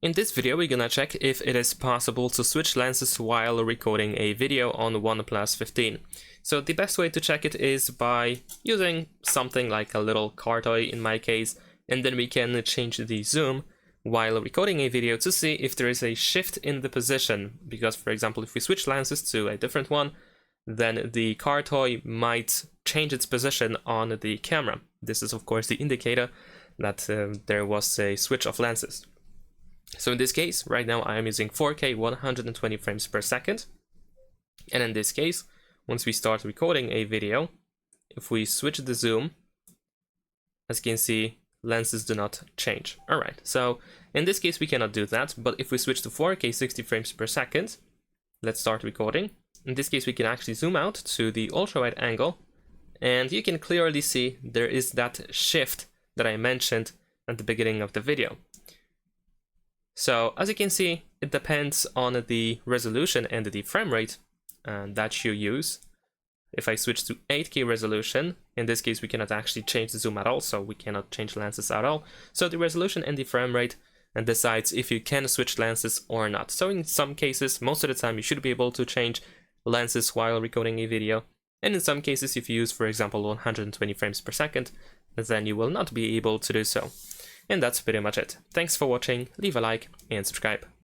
In this video we're gonna check if it is possible to switch lenses while recording a video on OnePlus 15. So the best way to check it is by using something like a little car toy in my case, and then we can change the zoom while recording a video to see if there is a shift in the position, because for example if we switch lenses to a different one, then the car toy might change its position on the camera. This is of course the indicator that there was a switch of lenses. So in this case, right now I am using 4K 120 frames per second. And in this case, once we start recording a video, if we switch the zoom, as you can see, lenses do not change. Alright, so in this case we cannot do that, but if we switch to 4K 60 frames per second, let's start recording. In this case we can actually zoom out to the ultra-wide angle, and you can clearly see there is that shift that I mentioned at the beginning of the video. So as you can see, it depends on the resolution and the frame rate that you use. If I switch to 8K resolution, in this case we cannot actually change the zoom at all, so we cannot change lenses at all. So the resolution and the frame rate decides if you can switch lenses or not. So in some cases, most of the time you should be able to change lenses while recording a video. And in some cases, if you use, for example, 120 frames per second, then you will not be able to do so. And that's pretty much it. Thanks for watching, leave a like and subscribe.